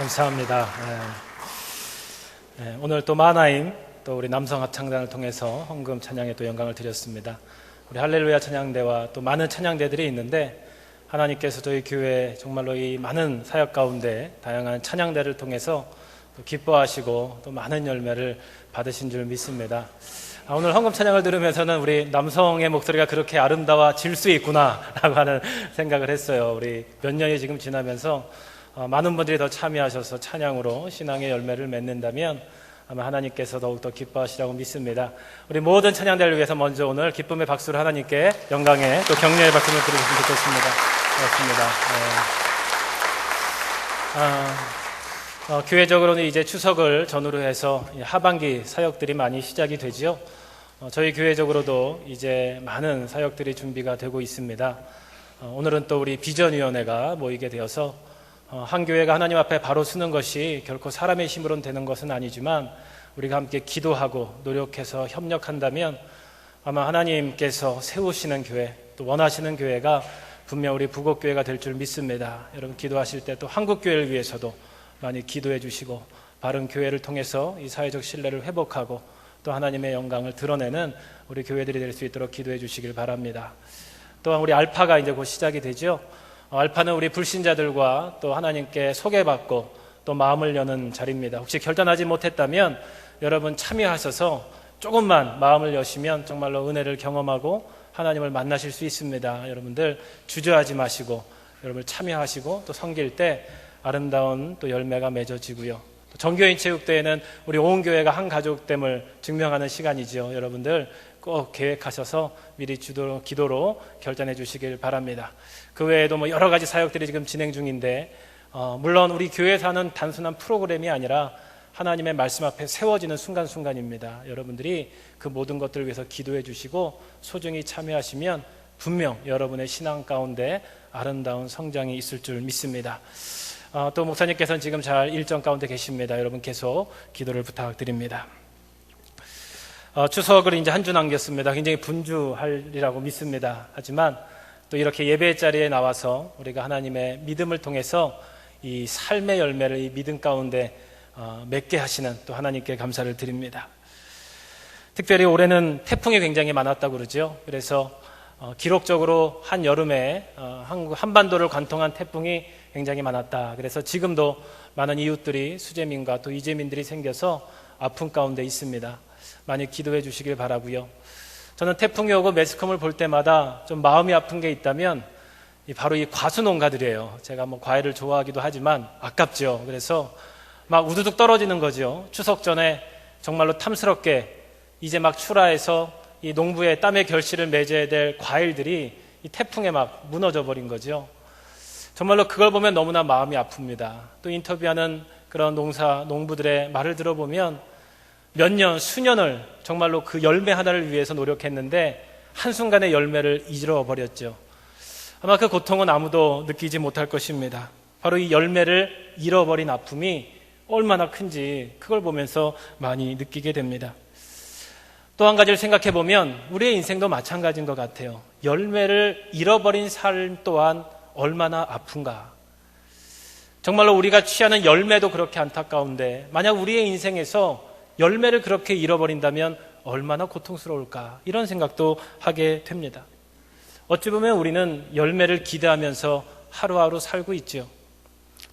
감사합니다. 오늘 또 마하나임 또 우리 남성 합창단을 통해서 헌금 찬양에 또 영광을 드렸습니다. 우리 할렐루야 찬양대와 또 많은 찬양대들이 있는데 하나님께서 저희 교회 정말로 이 많은 사역 가운데 다양한 찬양대를 통해서 또 기뻐하시고 또 많은 열매를 받으신 줄 믿습니다. 오늘 헌금 찬양을 들으면서는 우리 남성의 목소리가 그렇게 아름다워질 수 있구나 라고 하는 생각을 했어요. 우리 몇 년이 지금 지나면서 많은 분들이 더 참여하셔서 찬양으로 신앙의 열매를 맺는다면 아마 하나님께서 더욱더 기뻐하시라고 믿습니다. 우리 모든 찬양대를 위해서 먼저 오늘 기쁨의 박수를 하나님께 영광의 또 격려의 박수를 드리셨으면 좋겠습니다. 고맙습니다. 교회적으로는 이제 추석을 전후로 해서 하반기 사역들이 많이 시작이 되지요. 저희 교회적으로도 이제 많은 사역들이 준비가 되고 있습니다. 오늘은 또 우리 비전위원회가 모이게 되어서 한 교회가 하나님 앞에 바로 서는 것이 결코 사람의 힘으로는 되는 것은 아니지만 우리가 함께 기도하고 노력해서 협력한다면 아마 하나님께서 세우시는 교회 또 원하시는 교회가 분명 우리 부곡교회가 될 줄 믿습니다. 여러분 기도하실 때 또 한국교회를 위해서도 많이 기도해 주시고 바른 교회를 통해서 이 사회적 신뢰를 회복하고 또 하나님의 영광을 드러내는 우리 교회들이 될 수 있도록 기도해 주시길 바랍니다. 또한 우리 알파가 이제 곧 시작이 되죠. 알파는 우리 불신자들과 또 하나님께 소개받고 또 마음을 여는 자리입니다. 혹시 결단하지 못했다면 여러분 참여하셔서 조금만 마음을 여시면 정말로 은혜를 경험하고 하나님을 만나실 수 있습니다. 여러분들 주저하지 마시고 여러분 참여하시고 또 섬길 때 아름다운 또 열매가 맺어지고요. 정교인 체육대회는 우리 온 교회가 한 가족됨을 증명하는 시간이죠. 여러분들 꼭 계획하셔서 미리 기도로 결단해 주시길 바랍니다. 그 외에도 뭐 여러 가지 사역들이 지금 진행 중인데 물론 우리 교회에서 하는 단순한 프로그램이 아니라 하나님의 말씀 앞에 세워지는 순간순간입니다. 여러분들이 그 모든 것들을 위해서 기도해 주시고 소중히 참여하시면 분명 여러분의 신앙 가운데 아름다운 성장이 있을 줄 믿습니다. 또 목사님께서는 지금 잘 일정 가운데 계십니다. 여러분 계속 기도를 부탁드립니다. 추석을 이제 한 주 남겼습니다. 굉장히 분주하리라고 믿습니다. 하지만 또 이렇게 예배 자리에 나와서 우리가 하나님의 믿음을 통해서 이 삶의 열매를 이 믿음 가운데 맺게 하시는 또 하나님께 감사를 드립니다. 특별히 올해는 태풍이 굉장히 많았다고 그러죠. 그래서 기록적으로 한 여름에 한반도를 관통한 태풍이 굉장히 많았다. 그래서 지금도 많은 이웃들이 수재민과 또 이재민들이 생겨서 아픔 가운데 있습니다. 많이 기도해 주시길 바라고요. 저는 태풍이 오고 매스컴을 볼 때마다 좀 마음이 아픈 게 있다면 바로 이 과수 농가들이에요. 제가 뭐 과일을 좋아하기도 하지만 아깝죠. 그래서 막 우두둑 떨어지는 거죠. 추석 전에 정말로 탐스럽게 이제 막 출하해서 이 농부의 땀의 결실을 맺어야 될 과일들이 이 태풍에 막 무너져 버린 거죠. 정말로 그걸 보면 너무나 마음이 아픕니다. 또 인터뷰하는 그런 농부들의 말을 들어보면 몇 년, 수년을 정말로 그 열매 하나를 위해서 노력했는데 한순간에 열매를 잃어버렸죠. 아마 그 고통은 아무도 느끼지 못할 것입니다. 바로 이 열매를 잃어버린 아픔이 얼마나 큰지 그걸 보면서 많이 느끼게 됩니다. 또 한 가지를 생각해 보면 우리의 인생도 마찬가지인 것 같아요. 열매를 잃어버린 삶 또한 얼마나 아픈가. 정말로 우리가 취하는 열매도 그렇게 안타까운데 만약 우리의 인생에서 열매를 그렇게 잃어버린다면 얼마나 고통스러울까 이런 생각도 하게 됩니다. 어찌 보면 우리는 열매를 기대하면서 하루하루 살고 있죠.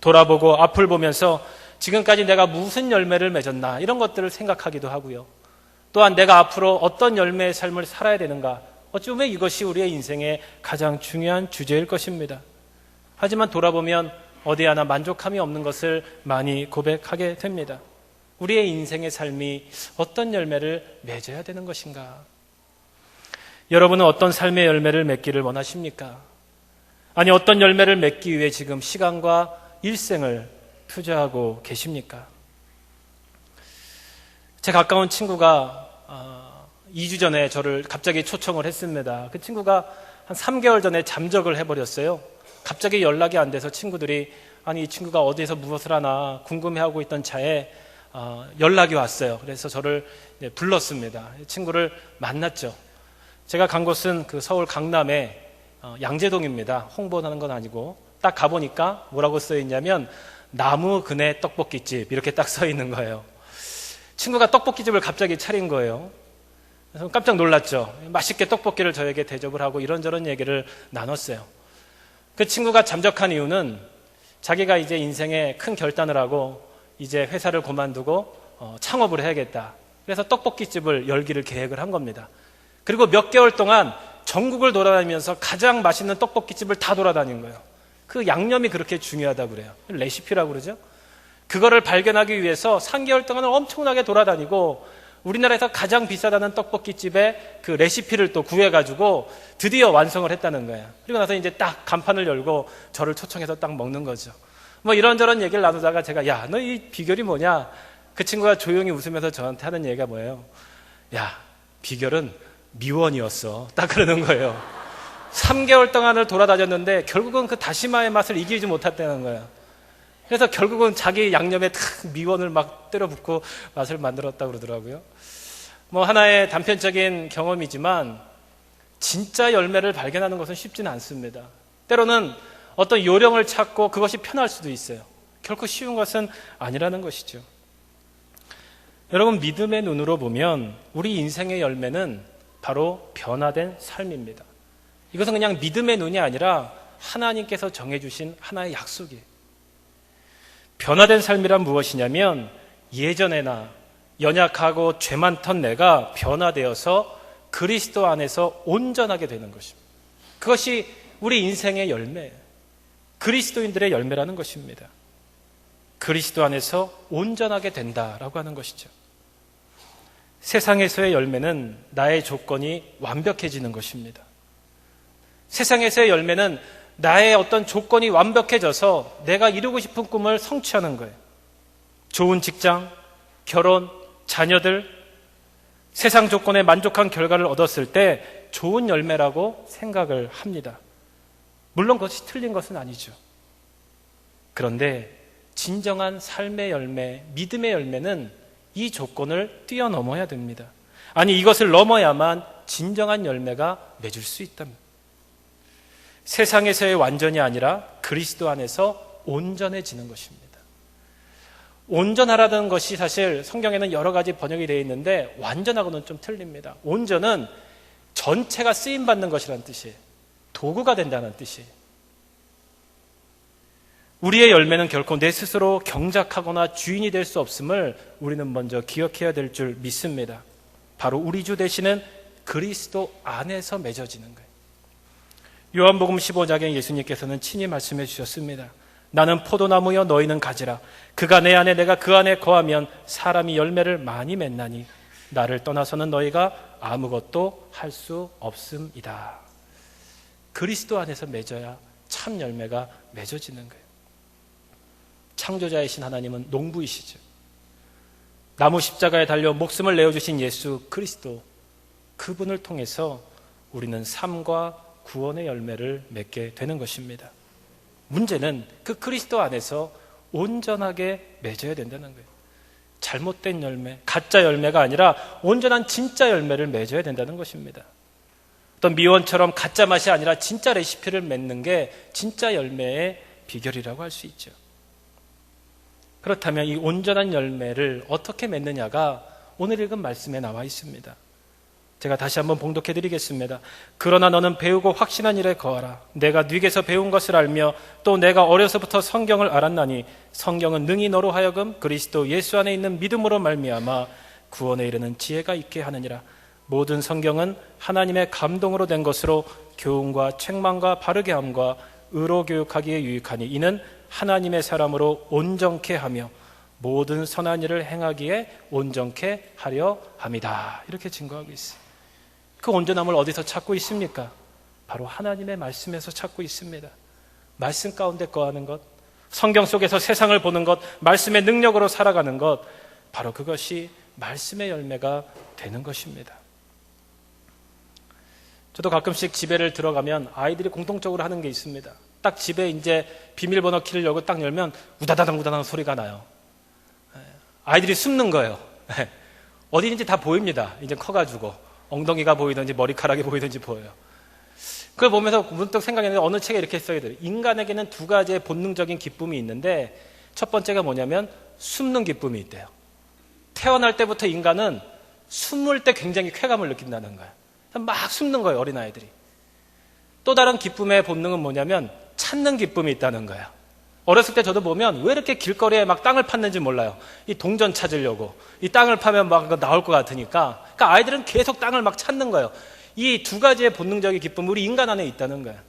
돌아보고 앞을 보면서 지금까지 내가 무슨 열매를 맺었나 이런 것들을 생각하기도 하고요. 또한 내가 앞으로 어떤 열매의 삶을 살아야 되는가 어찌 보면 이것이 우리의 인생의 가장 중요한 주제일 것입니다. 하지만 돌아보면 어디 하나 만족함이 없는 것을 많이 고백하게 됩니다. 우리의 인생의 삶이 어떤 열매를 맺어야 되는 것인가? 여러분은 어떤 삶의 열매를 맺기를 원하십니까? 아니 어떤 열매를 맺기 위해 지금 시간과 일생을 투자하고 계십니까? 제 가까운 친구가 2주 전에 저를 갑자기 초청을 했습니다. 그 친구가 한 3개월 전에 잠적을 해버렸어요. 갑자기 연락이 안 돼서 친구들이 아니 이 친구가 어디에서 무엇을 하나 궁금해하고 있던 차에 연락이 왔어요. 그래서 저를 불렀습니다. 친구를 만났죠. 제가 간 곳은 그 서울 강남의 양재동입니다. 홍보하는 건 아니고 딱 가보니까 뭐라고 써있냐면 나무 그네 떡볶이집 이렇게 딱 써 있는 거예요. 친구가 떡볶이집을 갑자기 차린 거예요. 그래서 깜짝 놀랐죠. 맛있게 떡볶이를 저에게 대접을 하고 이런저런 얘기를 나눴어요. 그 친구가 잠적한 이유는 자기가 이제 인생에 큰 결단을 하고 이제 회사를 그만두고 창업을 해야겠다. 그래서 떡볶이집을 열기를 계획을 한 겁니다. 그리고 몇 개월 동안 전국을 돌아다니면서 가장 맛있는 떡볶이집을 다 돌아다닌 거예요. 그 양념이 그렇게 중요하다고 그래요. 레시피라고 그러죠. 그거를 발견하기 위해서 3개월 동안을 엄청나게 돌아다니고 우리나라에서 가장 비싸다는 떡볶이집의 그 레시피를 또 구해가지고 드디어 완성을 했다는 거예요. 그리고 나서 이제 딱 간판을 열고 저를 초청해서 딱 먹는 거죠. 뭐 이런저런 얘기를 나누다가 제가 야, 너 이 비결이 뭐냐? 그 친구가 조용히 웃으면서 저한테 하는 얘기가 뭐예요? 야, 비결은 미원이었어. 딱 그러는 거예요. 3개월 동안을 돌아다녔는데 결국은 그 다시마의 맛을 이기지 못했다는 거예요. 그래서 결국은 자기 양념에 탁 미원을 막 때려 붓고 맛을 만들었다고 그러더라고요. 뭐 하나의 단편적인 경험이지만 진짜 열매를 발견하는 것은 쉽지는 않습니다. 때로는 어떤 요령을 찾고 그것이 편할 수도 있어요. 결코 쉬운 것은 아니라는 것이죠. 여러분, 믿음의 눈으로 보면 우리 인생의 열매는 바로 변화된 삶입니다. 이것은 그냥 믿음의 눈이 아니라 하나님께서 정해주신 하나의 약속이에요. 변화된 삶이란 무엇이냐면 예전에나 연약하고 죄 많던 내가 변화되어서 그리스도 안에서 온전하게 되는 것입니다. 그것이 우리 인생의 열매예요. 그리스도인들의 열매라는 것입니다. 그리스도 안에서 온전하게 된다라고 하는 것이죠. 세상에서의 열매는 나의 조건이 완벽해지는 것입니다. 세상에서의 열매는 나의 어떤 조건이 완벽해져서 내가 이루고 싶은 꿈을 성취하는 거예요. 좋은 직장, 결혼, 자녀들, 세상 조건에 만족한 결과를 얻었을 때 좋은 열매라고 생각을 합니다. 물론 그것이 틀린 것은 아니죠. 그런데 진정한 삶의 열매, 믿음의 열매는 이 조건을 뛰어넘어야 됩니다. 아니, 이것을 넘어야만 진정한 열매가 맺을 수 있답니다. 세상에서의 완전이 아니라 그리스도 안에서 온전해지는 것입니다. 온전하라는 것이 사실 성경에는 여러 가지 번역이 되어 있는데 완전하고는 좀 틀립니다. 온전은 전체가 쓰임받는 것이라는 뜻이에요. 도구가 된다는 뜻이에요. 우리의 열매는 결코 내 스스로 경작하거나 주인이 될 수 없음을 우리는 먼저 기억해야 될 줄 믿습니다. 바로 우리 주 되시는 그리스도 안에서 맺어지는 거예요. 요한복음 15장에 예수님께서는 친히 말씀해 주셨습니다. 나는 포도나무여 너희는 가지라. 그가 내 안에 내가 그 안에 거하면 사람이 열매를 많이 맺나니 나를 떠나서는 너희가 아무것도 할 수 없음이다. 그리스도 안에서 맺어야 참 열매가 맺어지는 거예요. 창조자이신 하나님은 농부이시죠. 나무 십자가에 달려 목숨을 내어주신 예수 그리스도, 그분을 통해서 우리는 삶과 구원의 열매를 맺게 되는 것입니다. 문제는 그 그리스도 안에서 온전하게 맺어야 된다는 거예요. 잘못된 열매, 가짜 열매가 아니라 온전한 진짜 열매를 맺어야 된다는 것입니다. 어떤 미원처럼 가짜 맛이 아니라 진짜 레시피를 맺는 게 진짜 열매의 비결이라고 할 수 있죠. 그렇다면 이 온전한 열매를 어떻게 맺느냐가 오늘 읽은 말씀에 나와 있습니다. 제가 다시 한번 봉독해 드리겠습니다. 그러나 너는 배우고 확신한 일에 거하라. 내가 네게서 배운 것을 알며 또 내가 어려서부터 성경을 알았나니 성경은 능히 너로 하여금 그리스도 예수 안에 있는 믿음으로 말미암아 구원에 이르는 지혜가 있게 하느니라. 모든 성경은 하나님의 감동으로 된 것으로 교훈과 책망과 바르게 함과 의로 교육하기에 유익하니 이는 하나님의 사람으로 온전케 하며 모든 선한 일을 행하기에 온전케 하려 함이다. 이렇게 증거하고 있어요. 그 온전함을 어디서 찾고 있습니까? 바로 하나님의 말씀에서 찾고 있습니다. 말씀 가운데 거하는 것, 성경 속에서 세상을 보는 것, 말씀의 능력으로 살아가는 것, 바로 그것이 말씀의 열매가 되는 것입니다. 저도 가끔씩 집에를 들어가면 아이들이 공통적으로 하는 게 있습니다. 딱 집에 이제 비밀번호 키를 열고 딱 열면 우다다당 우다다당 소리가 나요. 아이들이 숨는 거예요. 어디인지 다 보입니다. 이제 커가지고 엉덩이가 보이든지 머리카락이 보이든지 보여요. 그걸 보면서 문득 생각했는데 어느 책에 이렇게 써있더라고요. 인간에게는 두 가지의 본능적인 기쁨이 있는데 첫 번째가 뭐냐면 숨는 기쁨이 있대요. 태어날 때부터 인간은 숨을 때 굉장히 쾌감을 느낀다는 거예요. 막 숨는 거예요, 어린아이들이. 또 다른 기쁨의 본능은 뭐냐면 찾는 기쁨이 있다는 거예요. 어렸을 때 저도 보면 왜 이렇게 길거리에 막 땅을 팠는지 몰라요. 이 동전 찾으려고. 이 땅을 파면 막 나올 것 같으니까. 그러니까 아이들은 계속 땅을 막 찾는 거예요. 이 두 가지의 본능적인 기쁨, 우리 인간 안에 있다는 거예요.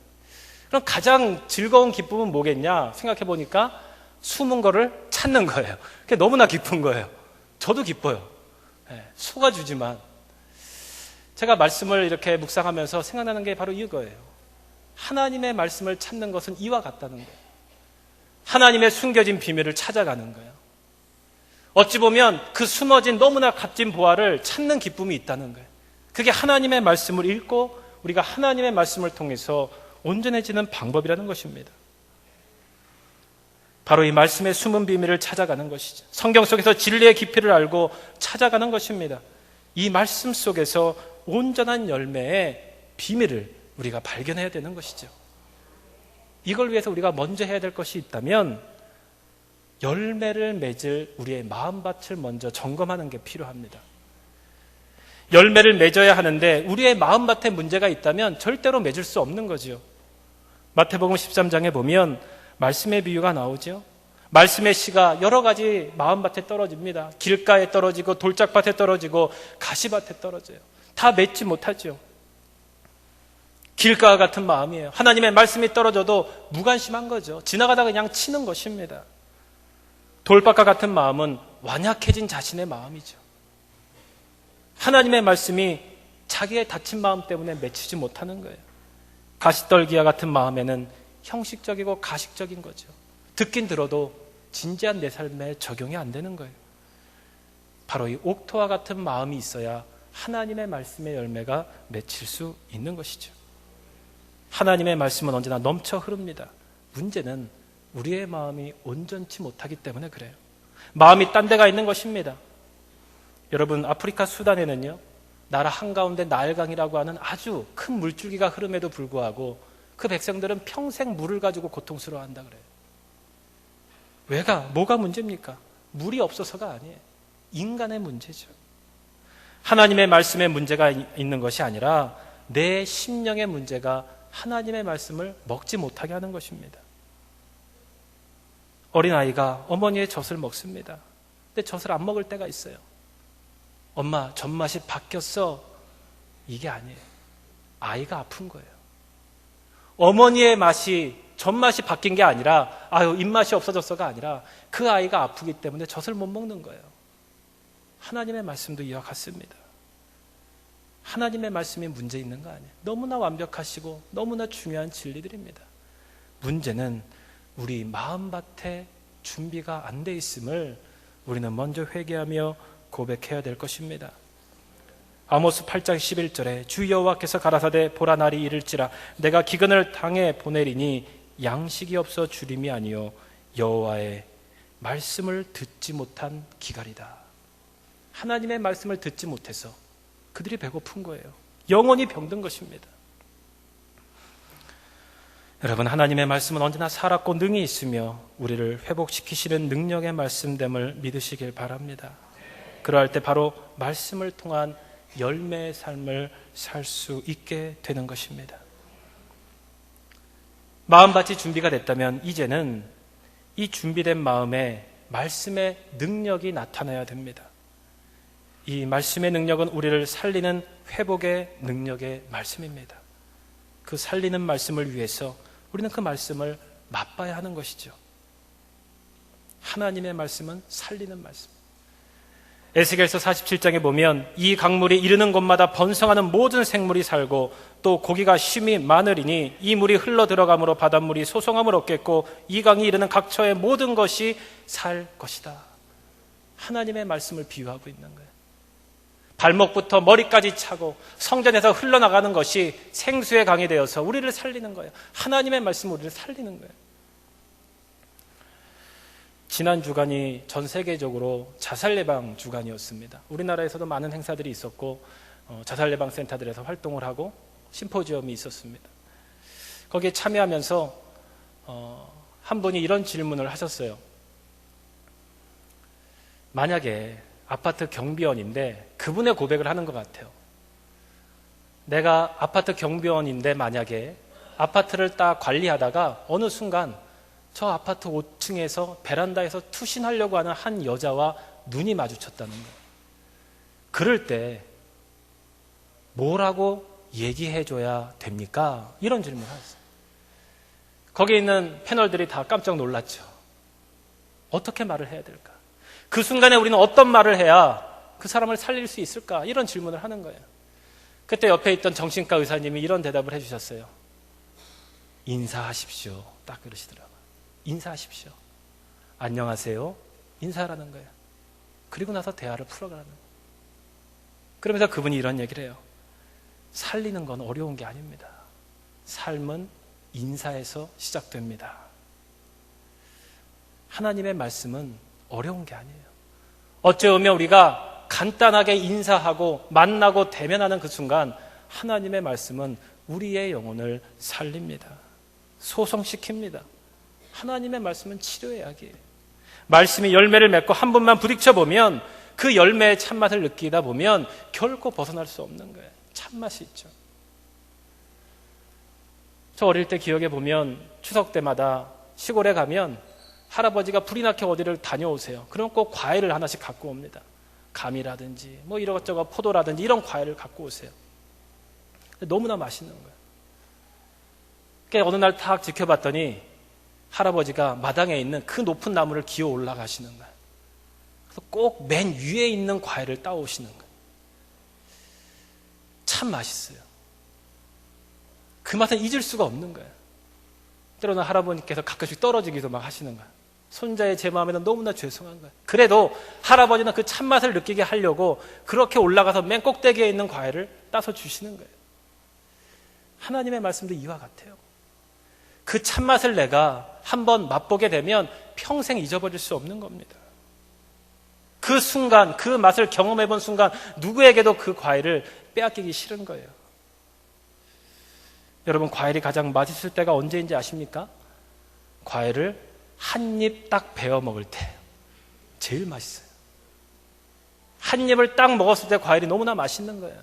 그럼 가장 즐거운 기쁨은 뭐겠냐 생각해 보니까 숨은 거를 찾는 거예요. 그게 너무나 기쁜 거예요. 저도 기뻐요. 속아주지만 제가 말씀을 이렇게 묵상하면서 생각나는 게 바로 이거예요. 하나님의 말씀을 찾는 것은 이와 같다는 거예요. 하나님의 숨겨진 비밀을 찾아가는 거예요. 어찌 보면 그 숨어진 너무나 값진 보화를 찾는 기쁨이 있다는 거예요. 그게 하나님의 말씀을 읽고 우리가 하나님의 말씀을 통해서 온전해지는 방법이라는 것입니다. 바로 이 말씀의 숨은 비밀을 찾아가는 것이죠. 성경 속에서 진리의 깊이를 알고 찾아가는 것입니다. 이 말씀 속에서 온전한 열매의 비밀을 우리가 발견해야 되는 것이죠. 이걸 위해서 우리가 먼저 해야 될 것이 있다면 열매를 맺을 우리의 마음밭을 먼저 점검하는 게 필요합니다. 열매를 맺어야 하는데 우리의 마음밭에 문제가 있다면 절대로 맺을 수 없는 거죠. 마태복음 13장에 보면 말씀의 비유가 나오죠. 말씀의 씨가 여러 가지 마음밭에 떨어집니다. 길가에 떨어지고 돌짝밭에 떨어지고 가시밭에 떨어져요. 다 맺지 못하죠. 길가와 같은 마음이에요. 하나님의 말씀이 떨어져도 무관심한 거죠. 지나가다 그냥 치는 것입니다. 돌밭과 같은 마음은 완약해진 자신의 마음이죠. 하나님의 말씀이 자기의 다친 마음 때문에 맺히지 못하는 거예요. 가시떨기와 같은 마음에는 형식적이고 가식적인 거죠. 듣긴 들어도 진지한 내 삶에 적용이 안 되는 거예요. 바로 이 옥토와 같은 마음이 있어야 하나님의 말씀의 열매가 맺힐 수 있는 것이죠. 하나님의 말씀은 언제나 넘쳐 흐릅니다. 문제는 우리의 마음이 온전치 못하기 때문에 그래요. 마음이 딴 데가 있는 것입니다. 여러분, 아프리카 수단에는요, 나라 한가운데 나일강이라고 하는 아주 큰 물줄기가 흐름에도 불구하고 그 백성들은 평생 물을 가지고 고통스러워한다 그래요. 뭐가 문제입니까? 물이 없어서가 아니에요. 인간의 문제죠. 하나님의 말씀에 문제가 있는 것이 아니라 내 심령의 문제가 하나님의 말씀을 먹지 못하게 하는 것입니다. 어린아이가 어머니의 젖을 먹습니다. 근데 젖을 안 먹을 때가 있어요. 엄마, 젖맛이 바뀌었어. 이게 아니에요. 아이가 아픈 거예요. 어머니의 맛이, 젖맛이 바뀐 게 아니라 입맛이 없어졌어가 아니라 그 아이가 아프기 때문에 젖을 못 먹는 거예요. 하나님의 말씀도 이와 같습니다. 하나님의 말씀이 문제 있는 거 아니에요. 너무나 완벽하시고 너무나 중요한 진리들입니다. 문제는 우리 마음밭에 준비가 안 돼 있음을 우리는 먼저 회개하며 고백해야 될 것입니다. 아모스 8장 11절에 주 여호와께서 가라사대 보라 날이 이를지라 내가 기근을 당해 보내리니 양식이 없어 주림이 아니요 여호와의 말씀을 듣지 못한 기갈이다. 하나님의 말씀을 듣지 못해서 그들이 배고픈 거예요. 영혼이 병든 것입니다. 여러분, 하나님의 말씀은 언제나 살았고 능히 있으며 우리를 회복시키시는 능력의 말씀됨을 믿으시길 바랍니다. 그러할 때 바로 말씀을 통한 열매의 삶을 살 수 있게 되는 것입니다. 마음밭이 준비가 됐다면 이제는 이 준비된 마음에 말씀의 능력이 나타나야 됩니다. 이 말씀의 능력은 우리를 살리는 회복의 능력의 말씀입니다. 그 살리는 말씀을 위해서 우리는 그 말씀을 맛봐야 하는 것이죠. 하나님의 말씀은 살리는 말씀. 에스겔서 47장에 보면 이 강물이 이르는 곳마다 번성하는 모든 생물이 살고 또 고기가 쉼이 많으리니 이 물이 흘러 들어가므로 바닷물이 소송함을 얻겠고 이 강이 이르는 각처의 모든 것이 살 것이다. 하나님의 말씀을 비유하고 있는 거예요. 발목부터 머리까지 차고 성전에서 흘러나가는 것이 생수의 강이 되어서 우리를 살리는 거예요. 하나님의 말씀은 우리를 살리는 거예요. 지난 주간이 전 세계적으로 자살 예방 주간이었습니다. 우리나라에서도 많은 행사들이 있었고 자살 예방 센터들에서 활동을 하고 심포지엄이 있었습니다. 거기에 참여하면서 한 분이 이런 질문을 하셨어요. 만약에 아파트 경비원인데 그분의 고백을 하는 것 같아요. 내가 아파트 경비원인데 만약에 아파트를 딱 관리하다가 어느 순간 저 아파트 5층에서 베란다에서 투신하려고 하는 한 여자와 눈이 마주쳤다는 거예요. 그럴 때 뭐라고 얘기해줘야 됩니까? 이런 질문을 하셨어요. 거기에 있는 패널들이 다 깜짝 놀랐죠. 어떻게 말을 해야 될까? 그 순간에 우리는 어떤 말을 해야 그 사람을 살릴 수 있을까? 이런 질문을 하는 거예요. 그때 옆에 있던 정신과 의사님이 이런 대답을 해주셨어요. 인사하십시오. 딱 그러시더라고요. 인사하십시오. 안녕하세요. 인사하라는 거예요. 그리고 나서 대화를 풀어가라는 거예요. 그러면서 그분이 이런 얘기를 해요. 살리는 건 어려운 게 아닙니다. 삶은 인사에서 시작됩니다. 하나님의 말씀은 어려운 게 아니에요. 어찌 보면 우리가 간단하게 인사하고 만나고 대면하는 그 순간 하나님의 말씀은 우리의 영혼을 살립니다. 소성시킵니다. 하나님의 말씀은 치료의 약이에요. 말씀이 열매를 맺고 한 번만 부딪혀 보면 그 열매의 참맛을 느끼다 보면 결코 벗어날 수 없는 거예요. 참맛이 있죠. 저 어릴 때 기억해 보면 추석 때마다 시골에 가면 할아버지가 불이 나게 어디를 다녀오세요. 그럼 꼭 과일을 하나씩 갖고 옵니다. 감이라든지 뭐 이것저것 포도라든지 이런 과일을 갖고 오세요. 너무나 맛있는 거예요. 그러니까 어느 날 딱 지켜봤더니 할아버지가 마당에 있는 그 높은 나무를 기어 올라가시는 거예요. 그래서 꼭 맨 위에 있는 과일을 따오시는 거예요. 참 맛있어요. 그 맛은 잊을 수가 없는 거예요. 때로는 할아버님께서 가끔씩 떨어지기도 막 하시는 거예요. 손자의 제 마음에는 너무나 죄송한 거예요. 그래도 할아버지는 그 참맛을 느끼게 하려고 그렇게 올라가서 맨 꼭대기에 있는 과일을 따서 주시는 거예요. 하나님의 말씀도 이와 같아요. 그 참맛을 내가 한번 맛보게 되면 평생 잊어버릴 수 없는 겁니다. 그 순간, 그 맛을 경험해 본 순간 누구에게도 그 과일을 빼앗기기 싫은 거예요. 여러분, 과일이 가장 맛있을 때가 언제인지 아십니까? 과일을 한 입 딱 베어 먹을 때 제일 맛있어요. 한 입을 딱 먹었을 때 과일이 너무나 맛있는 거예요.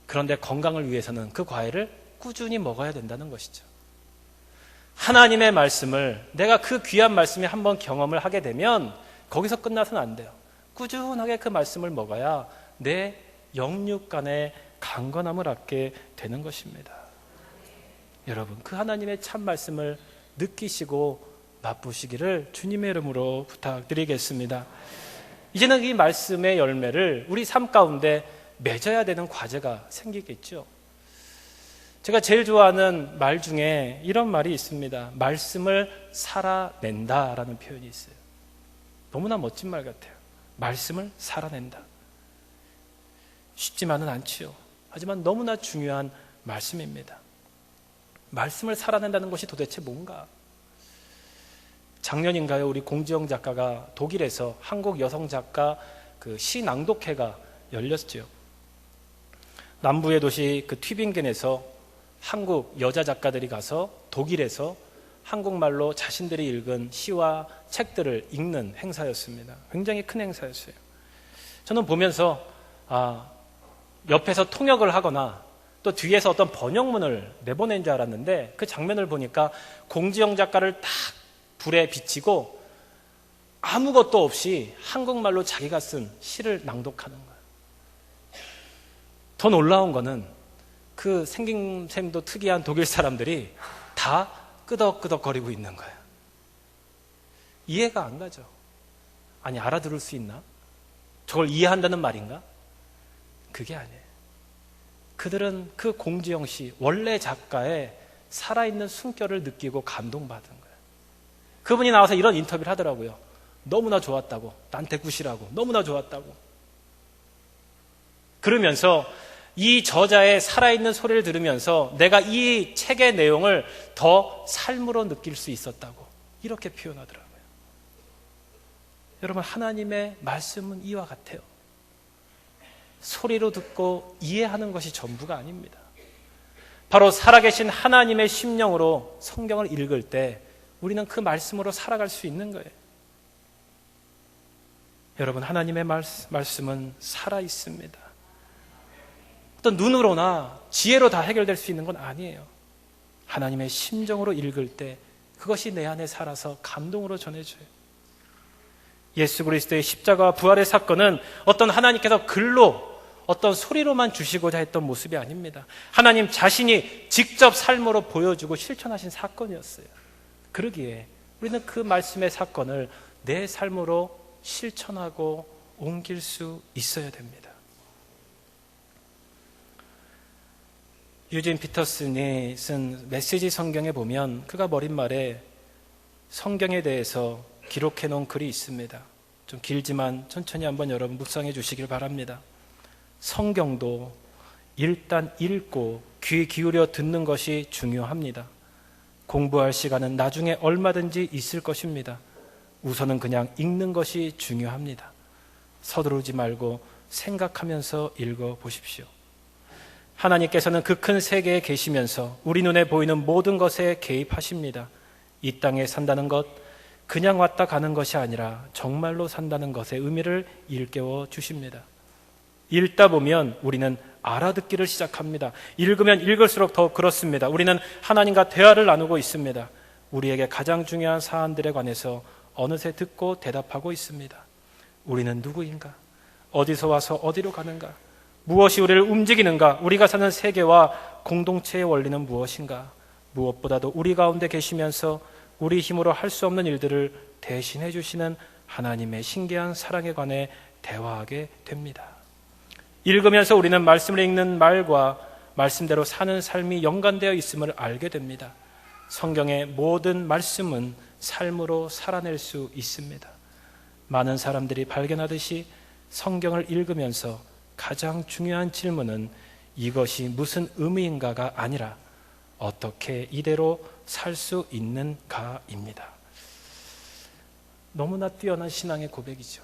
그런데 건강을 위해서는 그 과일을 꾸준히 먹어야 된다는 것이죠. 하나님의 말씀을, 내가 그 귀한 말씀에 한번 경험을 하게 되면 거기서 끝나서는 안 돼요. 꾸준하게 그 말씀을 먹어야 내 영육간의 강건함을 얻게 되는 것입니다. 여러분, 그 하나님의 참 말씀을 느끼시고 맛보시기를 주님의 이름으로 부탁드리겠습니다. 이제는 이 말씀의 열매를 우리 삶 가운데 맺어야 되는 과제가 생기겠죠. 제가 제일 좋아하는 말 중에 이런 말이 있습니다. 말씀을 살아낸다라는 표현이 있어요. 너무나 멋진 말 같아요. 말씀을 살아낸다. 쉽지만은 않지요. 하지만 너무나 중요한 말씀입니다. 말씀을 살아낸다는 것이 도대체 뭔가? 작년인가요? 우리 공지영 작가가 독일에서 한국 여성 작가 그 시 낭독회가 열렸죠. 남부의 도시 그 튜빙겐에서 한국 여자 작가들이 가서 독일에서 한국말로 자신들이 읽은 시와 책들을 읽는 행사였습니다. 굉장히 큰 행사였어요. 저는 보면서 옆에서 통역을 하거나 또 뒤에서 어떤 번역문을 내보낸 줄 알았는데 그 장면을 보니까 공지영 작가를 딱 불에 비치고 아무것도 없이 한국말로 자기가 쓴 시를 낭독하는 거예요. 더 놀라운 거는 그 생김새도 특이한 독일 사람들이 다 끄덕끄덕거리고 있는 거예요. 이해가 안 가죠. 아니, 알아들을 수 있나? 저걸 이해한다는 말인가? 그게 아니에요. 그들은 그 공지영 씨, 원래 작가의 살아있는 숨결을 느끼고 감동받은 거예요. 그분이 나와서 이런 인터뷰를 하더라고요. 너무나 좋았다고, 딴테 굿이라고, 너무나 좋았다고. 그러면서 이 저자의 살아있는 소리를 들으면서 내가 이 책의 내용을 더 삶으로 느낄 수 있었다고 이렇게 표현하더라고요. 여러분, 하나님의 말씀은 이와 같아요. 소리로 듣고 이해하는 것이 전부가 아닙니다. 바로 살아계신 하나님의 심령으로 성경을 읽을 때 우리는 그 말씀으로 살아갈 수 있는 거예요. 여러분, 하나님의 말씀은 살아 있습니다. 어떤 눈으로나 지혜로 다 해결될 수 있는 건 아니에요. 하나님의 심정으로 읽을 때 그것이 내 안에 살아서 감동으로 전해져요. 예수 그리스도의 십자가와 부활의 사건은 어떤 하나님께서 글로, 어떤 소리로만 주시고자 했던 모습이 아닙니다. 하나님 자신이 직접 삶으로 보여주고 실천하신 사건이었어요. 그러기에 우리는 그 말씀의 사건을 내 삶으로 실천하고 옮길 수 있어야 됩니다. 유진 피터슨이 쓴 메시지 성경에 보면 그가 머릿말에 성경에 대해서 기록해 놓은 글이 있습니다. 좀 길지만 천천히 한번 여러분 묵상해 주시길 바랍니다. 성경도 일단 읽고 귀 기울여 듣는 것이 중요합니다. 공부할 시간은 나중에 얼마든지 있을 것입니다. 우선은 그냥 읽는 것이 중요합니다. 서두르지 말고 생각하면서 읽어보십시오. 하나님께서는 그 큰 세계에 계시면서 우리 눈에 보이는 모든 것에 개입하십니다. 이 땅에 산다는 것, 그냥 왔다 가는 것이 아니라 정말로 산다는 것의 의미를 일깨워 주십니다. 읽다 보면 우리는 알아듣기를 시작합니다. 읽으면 읽을수록 더 그렇습니다. 우리는 하나님과 대화를 나누고 있습니다. 우리에게 가장 중요한 사안들에 관해서 어느새 듣고 대답하고 있습니다. 우리는 누구인가? 어디서 와서 어디로 가는가? 무엇이 우리를 움직이는가? 우리가 사는 세계와 공동체의 원리는 무엇인가? 무엇보다도 우리 가운데 계시면서 우리 힘으로 할 수 없는 일들을 대신해 주시는 하나님의 신기한 사랑에 관해 대화하게 됩니다. 읽으면서 우리는 말씀을 읽는 말과 말씀대로 사는 삶이 연관되어 있음을 알게 됩니다. 성경의 모든 말씀은 삶으로 살아낼 수 있습니다. 많은 사람들이 발견하듯이 성경을 읽으면서 가장 중요한 질문은 이것이 무슨 의미인가가 아니라 어떻게 이대로 살 수 있는가입니다. 너무나 뛰어난 신앙의 고백이죠.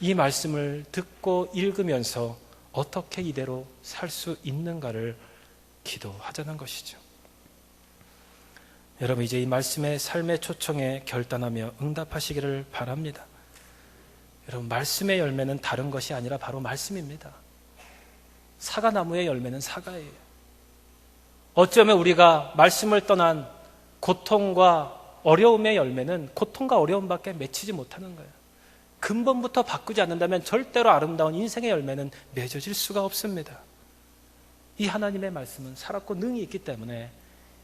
이 말씀을 듣고 읽으면서 어떻게 이대로 살 수 있는가를 기도하자는 것이죠. 여러분, 이제 이 말씀의 삶의 초청에 결단하며 응답하시기를 바랍니다. 여러분, 말씀의 열매는 다른 것이 아니라 바로 말씀입니다. 사과나무의 열매는 사과예요. 어쩌면 우리가 말씀을 떠난 고통과 어려움의 열매는 고통과 어려움밖에 맺히지 못하는 거예요. 근본부터 바꾸지 않는다면 절대로 아름다운 인생의 열매는 맺어질 수가 없습니다. 이 하나님의 말씀은 살았고 능이 있기 때문에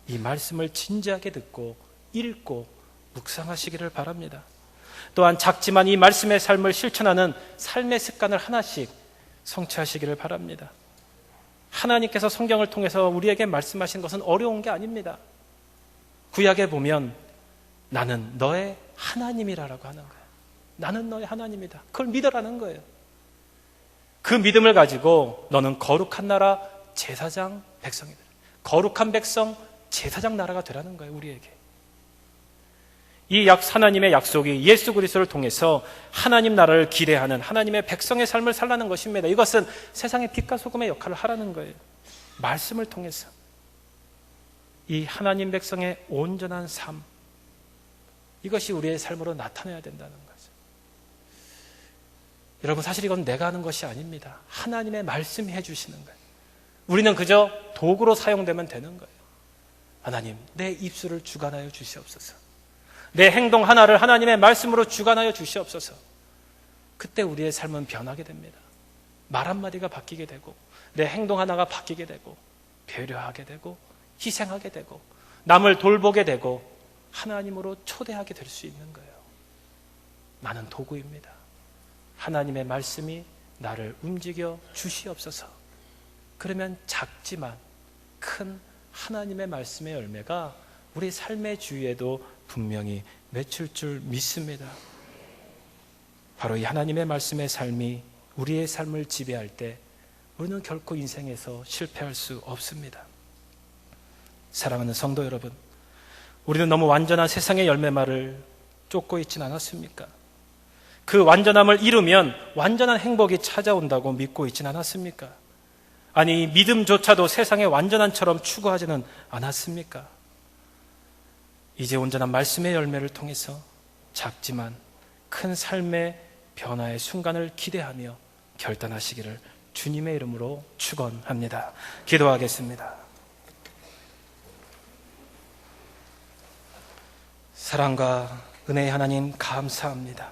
이 말씀을 진지하게 듣고 읽고 묵상하시기를 바랍니다. 또한 작지만 이 말씀의 삶을 실천하는 삶의 습관을 하나씩 성취하시기를 바랍니다. 하나님께서 성경을 통해서 우리에게 말씀하신 것은 어려운 게 아닙니다. 구약에 보면 나는 너의 하나님이라고 하는 거예요. 나는 너의 하나님이다. 그걸 믿으라는 거예요. 그 믿음을 가지고 너는 거룩한 나라 제사장 백성이 되라. 거룩한 백성 제사장 나라가 되라는 거예요. 우리에게. 이 하나님의 약속이 예수 그리스도를 통해서 하나님 나라를 기대하는 하나님의 백성의 삶을 살라는 것입니다. 이것은 세상의 빛과 소금의 역할을 하라는 거예요. 말씀을 통해서 이 하나님 백성의 온전한 삶, 이것이 우리의 삶으로 나타나야 된다는 거죠. 여러분, 사실 이건 내가 하는 것이 아닙니다. 하나님의 말씀이 해주시는 거예요. 우리는 그저 도구로 사용되면 되는 거예요. 하나님, 내 입술을 주관하여 주시옵소서. 내 행동 하나를 하나님의 말씀으로 주관하여 주시옵소서. 그때 우리의 삶은 변하게 됩니다. 말 한마디가 바뀌게 되고 내 행동 하나가 바뀌게 되고 배려하게 되고 희생하게 되고 남을 돌보게 되고 하나님으로 초대하게 될 수 있는 거예요. 나는 도구입니다. 하나님의 말씀이 나를 움직여 주시옵소서. 그러면 작지만 큰 하나님의 말씀의 열매가 우리 삶의 주위에도 분명히 맺힐 줄 믿습니다. 바로 이 하나님의 말씀의 삶이 우리의 삶을 지배할 때 우리는 결코 인생에서 실패할 수 없습니다. 사랑하는 성도 여러분, 우리는 너무 완전한 세상의 열매말을 쫓고 있진 않았습니까? 그 완전함을 이루면 완전한 행복이 찾아온다고 믿고 있진 않았습니까? 아니, 믿음조차도 세상의 완전한처럼 추구하지는 않았습니까? 이제 온전한 말씀의 열매를 통해서 작지만 큰 삶의 변화의 순간을 기대하며 결단하시기를 주님의 이름으로 축원합니다. 기도하겠습니다. 사랑과 은혜의 하나님 감사합니다.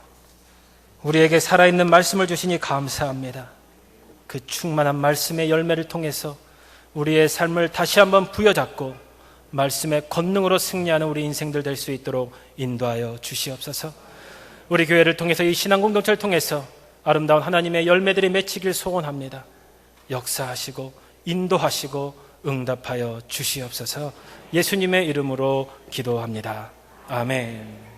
우리에게 살아있는 말씀을 주시니 감사합니다. 그 충만한 말씀의 열매를 통해서 우리의 삶을 다시 한번 부여잡고 말씀의 권능으로 승리하는 우리 인생들 될 수 있도록 인도하여 주시옵소서. 우리 교회를 통해서 이 신앙 공동체를 통해서 아름다운 하나님의 열매들이 맺히길 소원합니다. 역사하시고 인도하시고 응답하여 주시옵소서. 예수님의 이름으로 기도합니다. 아멘.